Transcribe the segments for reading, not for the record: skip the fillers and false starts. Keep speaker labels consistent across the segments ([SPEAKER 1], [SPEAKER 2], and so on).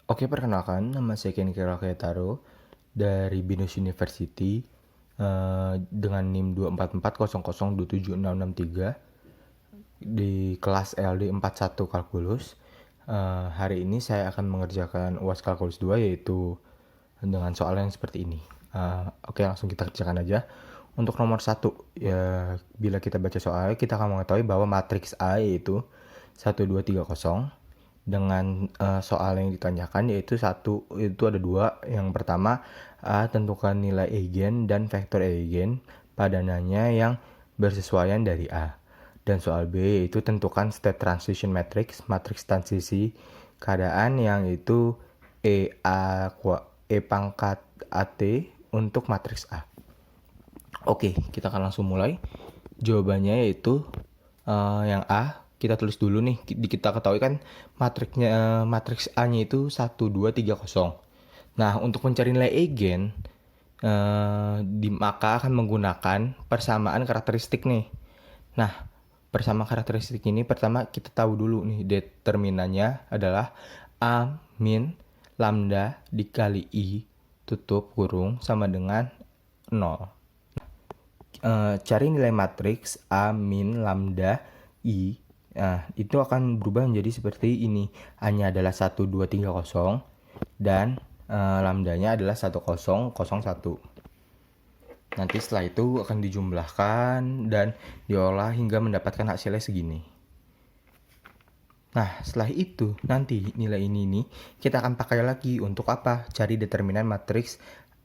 [SPEAKER 1] Oke, perkenalkan, nama saya Kenki Rakayataro dari Binus University dengan NIM 24400276663 di kelas LD 41 Kalkulus. Hari ini saya akan mengerjakan UAS Kalkulus 2 yaitu dengan soal yang seperti ini. Oke, langsung kita kerjakan aja. Untuk nomor 1, ya bila kita baca soalnya kita akan mengetahui bahwa matriks A yaitu 1230 dengan soal yang ditanyakan yaitu itu ada dua. Yang pertama, A tentukan nilai eigen dan vektor eigen padanannya yang bersesuaian dari A. Dan soal B yaitu tentukan state transition matrix, matriks transisi keadaan yang itu E pangkat AT untuk matriks A. Oke, kita akan langsung mulai. Jawabannya yaitu yang A. Kita tulis dulu nih. Kita ketahui kan matriks A-nya itu 1, 2, 3, 0. Nah, untuk mencari nilai eigen, maka akan menggunakan persamaan karakteristik nih. Nah, persamaan karakteristik ini pertama kita tahu dulu nih, determinannya adalah A min lambda dikali I tutup kurung sama dengan 0. Cari nilai matriks A min lambda I. Nah, itu akan berubah menjadi seperti ini. A-nya adalah 1, 2, 3, 0 dan lambdanya adalah 1, 0, 0, 1. Nanti setelah itu akan dijumlahkan dan diolah hingga mendapatkan hasilnya segini. Nah, setelah itu nanti nilai ini kita akan pakai lagi untuk apa? Cari determinan matriks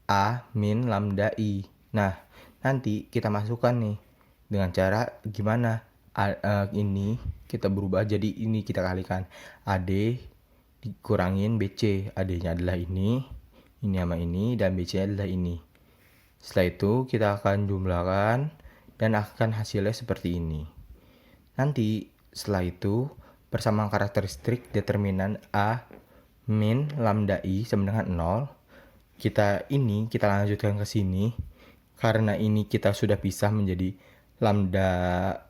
[SPEAKER 1] A min lambda I. Nah, nanti kita masukkan nih dengan cara gimana? Ini kita berubah jadi ini kita kalikan AD dikurangin BC. AD-nya adalah ini sama ini, dan BC-nya adalah ini. Setelah itu kita akan jumlahkan dan akan hasilnya seperti ini. Nanti setelah itu persamaan karakteristik determinan A min lambda I sama dengan 0. Kita lanjutkan ke sini. Karena ini kita sudah pisah menjadi lambda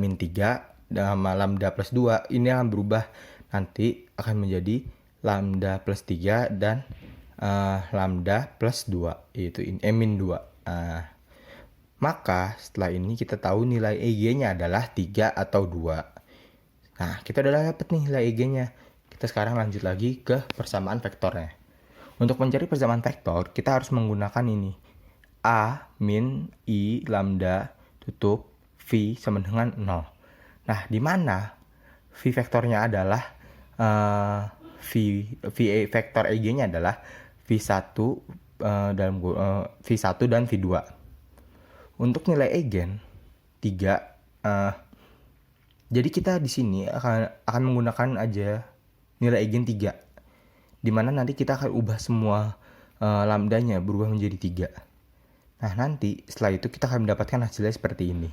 [SPEAKER 1] min 3 sama lambda plus 2. Ini akan berubah, nanti akan menjadi lambda plus 3 dan lambda plus 2, yaitu min 2. Maka setelah ini kita tahu nilai EG-nya adalah 3 atau 2. Nah, kita udah dapat nih nilai EG-nya. Kita sekarang lanjut lagi ke persamaan vektornya. Untuk mencari persamaan vektor, kita harus menggunakan ini. A min I lambda tutup V sama dengan 0. Nah, di mana V vektornya adalah vektor EG-nya adalah V1 V1 dan V2. Untuk nilai eigen 3, jadi kita di sini akan menggunakan aja nilai eigen 3. Dimana nanti kita akan ubah semua lambdanya berubah menjadi 3. Nah, nanti setelah itu kita akan mendapatkan hasilnya seperti ini.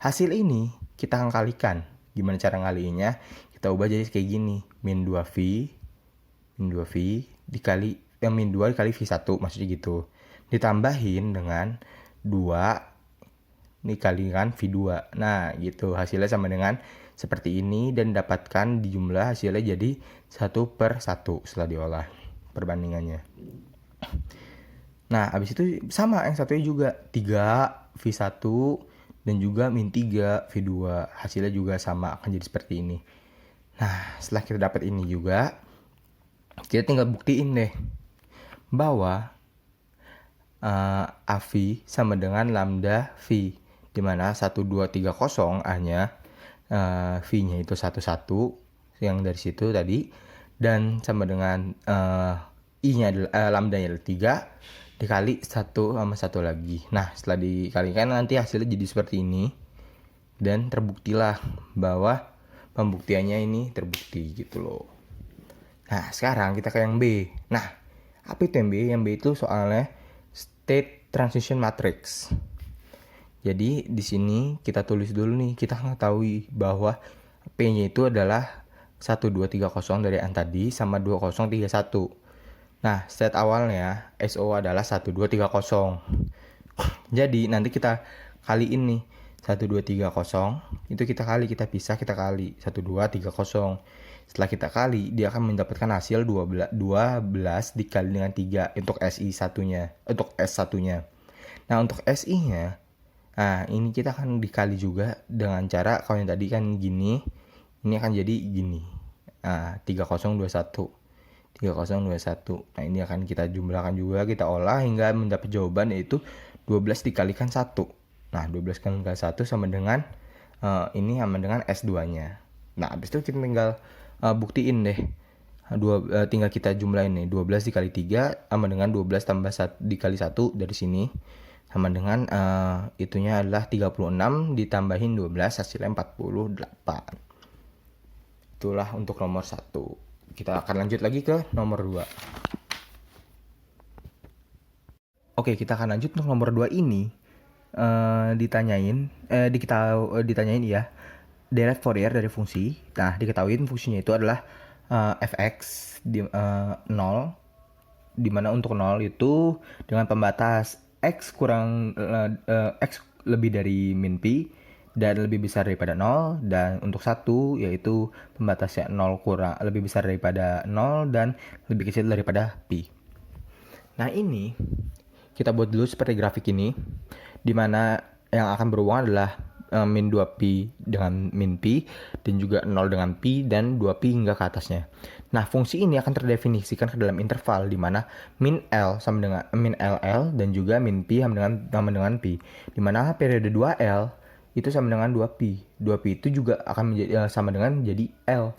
[SPEAKER 1] Hasil ini kita akan kalikan. Gimana cara ngaliinnya? Kita ubah jadi kayak gini. Min 2V dikali min 2 dikali V1, maksudnya gitu. Ditambahin dengan 2 dikalikan V2. Nah, gitu. Hasilnya sama dengan seperti ini dan dapatkan dijumlah hasilnya jadi 1/1 setelah diolah perbandingannya. Nah, habis itu sama yang satunya juga 3 V1 dan juga min 3 V2. Hasilnya juga sama, akan jadi seperti ini. Nah, setelah kita dapat ini juga, kita tinggal buktiin deh bahwa AV sama dengan lambda V, dimana 1, 2, 3, 0 A-nya V-nya itu 1, 1 yang dari situ tadi, dan sama dengan I-nya lambdanya adalah 3 dikali 1 sama 1 lagi. Nah, setelah dikalikan nanti hasilnya jadi seperti ini. Dan terbuktilah bahwa pembuktiannya ini terbukti gitu loh. Nah, sekarang kita ke yang B. Nah, apa itu yang B? Yang B itu soalnya state transition matrix. Jadi di sini kita tulis dulu nih, kita mengetahui bahwa P-nya itu adalah 1, 2, 3, 0 dari yang tadi sama 2, 0, 3, 1. Nah, state awalnya SO adalah 1, 2, 3, 0. Jadi nanti kita kaliin nih 1, 2, 3, 0. Itu kita pisah, kita kali 1, 2, 3, 0. Setelah kita kali, dia akan mendapatkan hasil 12 dikali dengan 3 untuk S1-nya. Nah, untuk SI-nya, nah ini kita akan dikali juga dengan cara, kalau yang tadi kan gini, ini akan jadi gini. Nah, 3021. Nah, ini akan kita jumlahkan juga, kita olah hingga mendapat jawaban yaitu 12 dikalikan 1. Nah, 12 dikalikan 1 sama dengan ini sama dengan S2-nya. Nah, habis itu kita tinggal buktiin deh. Tinggal kita jumlahin nih, 12 dikali 3 sama dengan 12 tambah 1 dikali 1 dari sini sama dengan itunya adalah 36 ditambahin 12 hasilnya 48. Itulah untuk nomor 1. Kita akan lanjut lagi ke nomor 2. Oke, kita akan lanjut untuk nomor 2 ini. Ditanyain ya, derive Fourier dari fungsi. Nah, diketahui fungsinya itu adalah fx di 0, dimana untuk 0 itu dengan pembatas x lebih dari min pi dan lebih besar daripada 0, dan untuk 1 yaitu pembatasnya 0 lebih besar daripada 0 dan lebih kecil daripada pi. Nah, ini kita buat dulu seperti grafik ini, dimana yang akan berhubungan adalah min 2pi dengan min pi, dan juga 0 dengan pi, dan 2pi hingga ke atasnya. Nah, fungsi ini akan terdefinisikan ke dalam interval dimana min L sama dengan min LL dan juga min pi sama dengan pi, dimana periode 2L itu sama dengan 2pi. 2pi itu juga akan menjadi sama dengan jadi L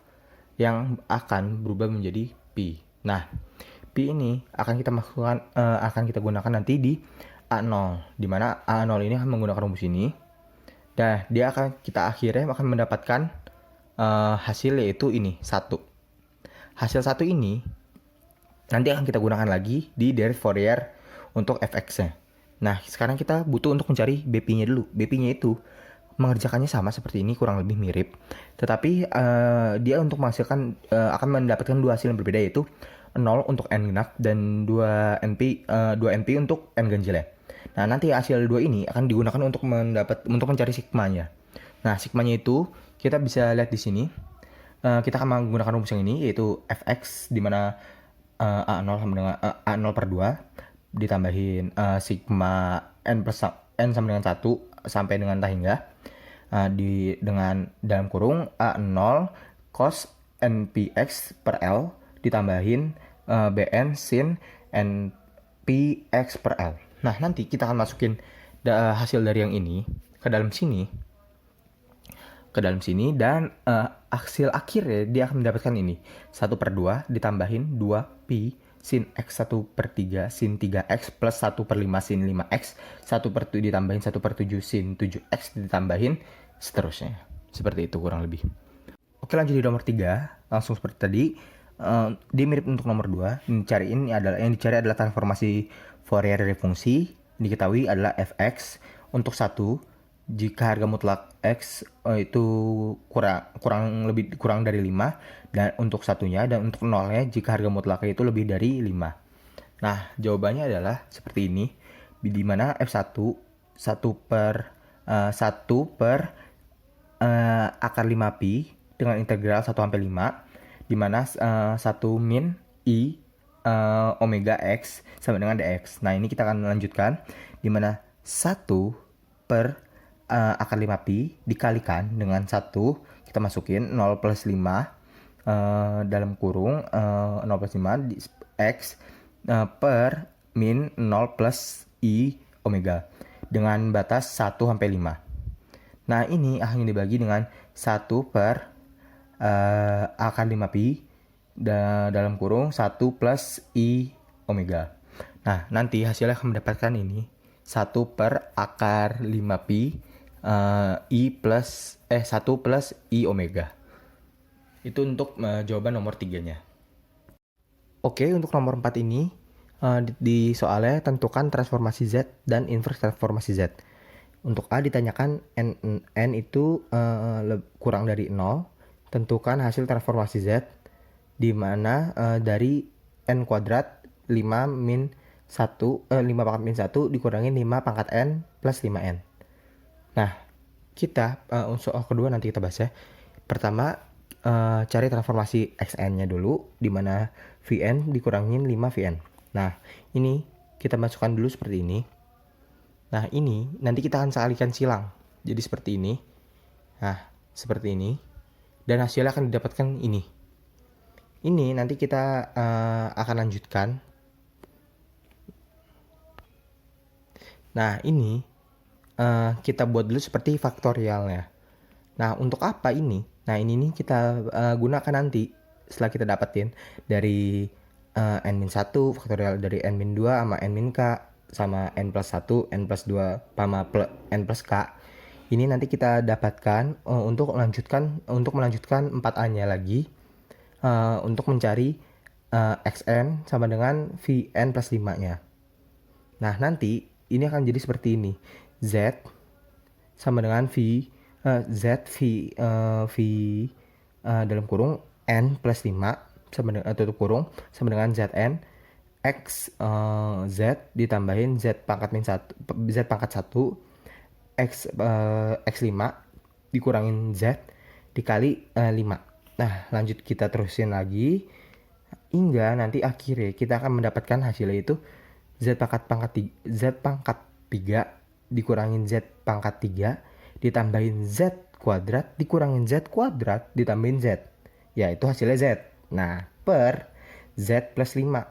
[SPEAKER 1] yang akan berubah menjadi pi. Nah, pi ini akan kita gunakan nanti di A0, dimana A0 ini akan menggunakan rumus ini. Nah, dia kita akhirnya akan mendapatkan hasil yaitu ini 1. Hasil 1 ini nanti akan kita gunakan lagi di derive Fourier untuk fx-nya. Nah, sekarang kita butuh untuk mencari BP-nya dulu. BP-nya itu mengerjakannya sama seperti ini, kurang lebih mirip. Tetapi dia untuk menghasilkan akan mendapatkan dua hasil yang berbeda, yaitu 0 untuk n genap dan 2 NP untuk n ganjil ya. Nah, nanti hasil 2 ini akan digunakan untuk mencari sigmanya. Nah, sigmanya itu kita bisa lihat di sini. Kita akan menggunakan rumus yang ini, yaitu fx di mana A0 sama dengan A0 per 2 ditambahin sigma n sama dengan 1 sampai dengan tak hingga dengan dalam kurung A0 cos npx per L ditambahin bn sin npx per L. Nah, nanti kita akan masukin hasil dari yang ini ke dalam sini, dan hasil akhirnya dia akan mendapatkan ini 1 per 2 ditambahin 2pi sin x 1 per 3 sin 3x plus 1 per 5 sin 5x 1 per 7 ditambahin 1 per 7 sin 7x ditambahin seterusnya. Seperti itu kurang lebih. Oke, lanjut di nomor 3. Langsung seperti tadi. Dia mirip untuk nomor 2. Yang dicari adalah transformasi Fourier dari fungsi. Diketahui adalah fx untuk 1 jika harga mutlak x itu kurang dari 5, dan untuk satunya, dan untuk nolnya jika harga mutlaknya itu lebih dari 5. Nah, jawabannya adalah seperti ini, di mana f1 1 per akar 5pi dengan integral 1 sampai 5, di mana 1 min i omega x sama dengan dx. Nah, ini kita akan lanjutkan, di mana 1 per akar 5pi dikalikan dengan 1, kita masukin 0 plus 5 dalam kurung 0 plus 5 x per min 0 plus i omega dengan batas 1 sampai 5. Nah, ini akan dibagi dengan 1 per akar 5pi dalam kurung 1 plus i omega. Nah, nanti hasilnya akan mendapatkan ini 1 per akar 5pi 1 plus i omega. Itu untuk jawaban nomor 3-nya. Oke, untuk nomor 4 ini di soalnya tentukan transformasi Z dan inverse transformasi Z. Untuk A ditanyakan n itu kurang dari 0, tentukan hasil transformasi Z di mana dari n kuadrat 5 pangkat min 1 dikurangi 5 pangkat n plus 5n. Nah, kita soal kedua nanti kita bahas ya. Pertama, cari transformasi xn-nya dulu, di mana Vn dikurangin 5 Vn. Nah, ini kita masukkan dulu seperti ini. Nah, ini nanti kita akan kalikan silang. Jadi seperti ini. Nah, seperti ini. Dan hasilnya akan didapatkan ini. Ini nanti kita akan lanjutkan. Nah, ini kita buat dulu seperti faktorialnya. Nah, untuk apa ini? Nah, ini nih kita gunakan nanti setelah kita dapetin dari n-1 faktorial dari n-2 sama n-k sama n+1, n+2 sama n plus k. Ini nanti kita dapatkan untuk melanjutkan 4a-nya lagi untuk mencari xn sama dengan vn plus 5-nya. Nah, nanti ini akan jadi seperti ini. Z sama dengan dalam kurung n plus 5 sama dengan tutup kurung sama dengan zn x z ditambahin z pangkat min 1 x5 dikurangin z dikali 5. Nah, lanjut kita terusin lagi hingga nanti akhirnya kita akan mendapatkan hasilnya itu z pangkat 3 dikurangin z pangkat 3 ditambahin z kuadrat dikurangin z kuadrat ditambahin z, yaitu hasilnya z. Nah, per z plus 5,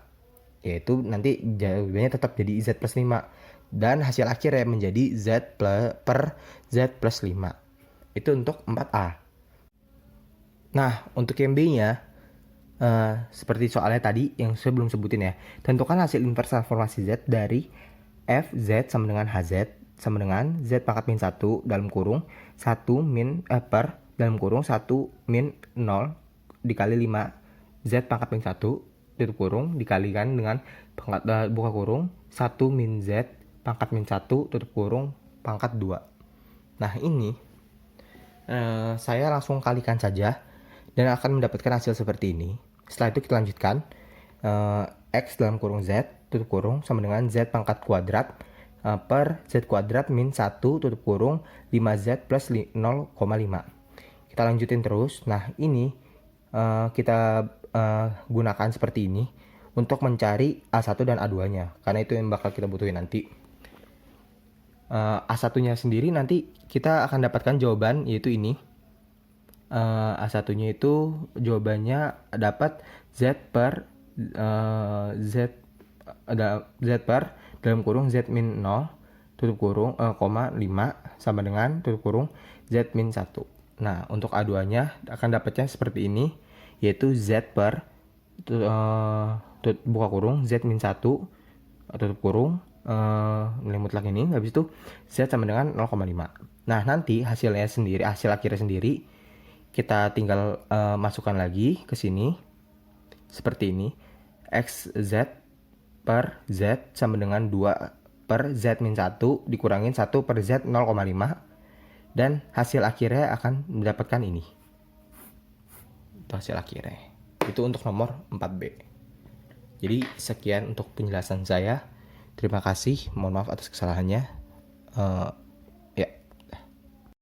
[SPEAKER 1] yaitu nanti jawabannya tetap jadi z plus 5 dan hasil akhirnya menjadi per z plus 5. Itu untuk 4a. Nah, untuk yang b-nya seperti soalnya tadi yang saya belum sebutin ya, tentukan hasil inverse transformasi z dari fz sama dengan hz sama dengan z pangkat min 1 dalam kurung 1 min per dalam kurung 1 min 0 dikali 5 z pangkat min 1 tutup kurung dikalikan dengan pangkat buka kurung 1 min z pangkat min 1 tutup kurung pangkat 2. Nah, ini saya langsung kalikan saja dan akan mendapatkan hasil seperti ini. Setelah itu kita lanjutkan x dalam kurung z tutup kurung sama dengan z pangkat kuadrat per z kuadrat min 1 tutup kurung 5z plus 0,5. Kita lanjutin terus. Nah, ini kita gunakan seperti ini untuk mencari A1 dan A2-nya, karena itu yang bakal kita butuhin nanti. A1-nya sendiri nanti kita akan dapatkan jawaban, yaitu ini. A1-nya itu jawabannya dapat z per dalam kurung z min 0 tutup kurung 5 sama dengan tutup kurung z min 1. Nah, untuk A2-nya akan dapatnya seperti ini, yaitu z per buka kurung z min 1 tutup kurung melimut lagi ini, habis itu z sama dengan 0,5. Nah, nanti hasilnya sendiri, hasil akhirnya sendiri kita tinggal masukkan lagi ke sini seperti ini. xz per z sama dengan 2 per z min 1 dikurangin 1 per z 0,5 dan hasil akhirnya akan mendapatkan ini. Itu hasil akhirnya. Itu untuk nomor 4B. Jadi sekian untuk penjelasan saya. Terima kasih, mohon maaf atas kesalahannya.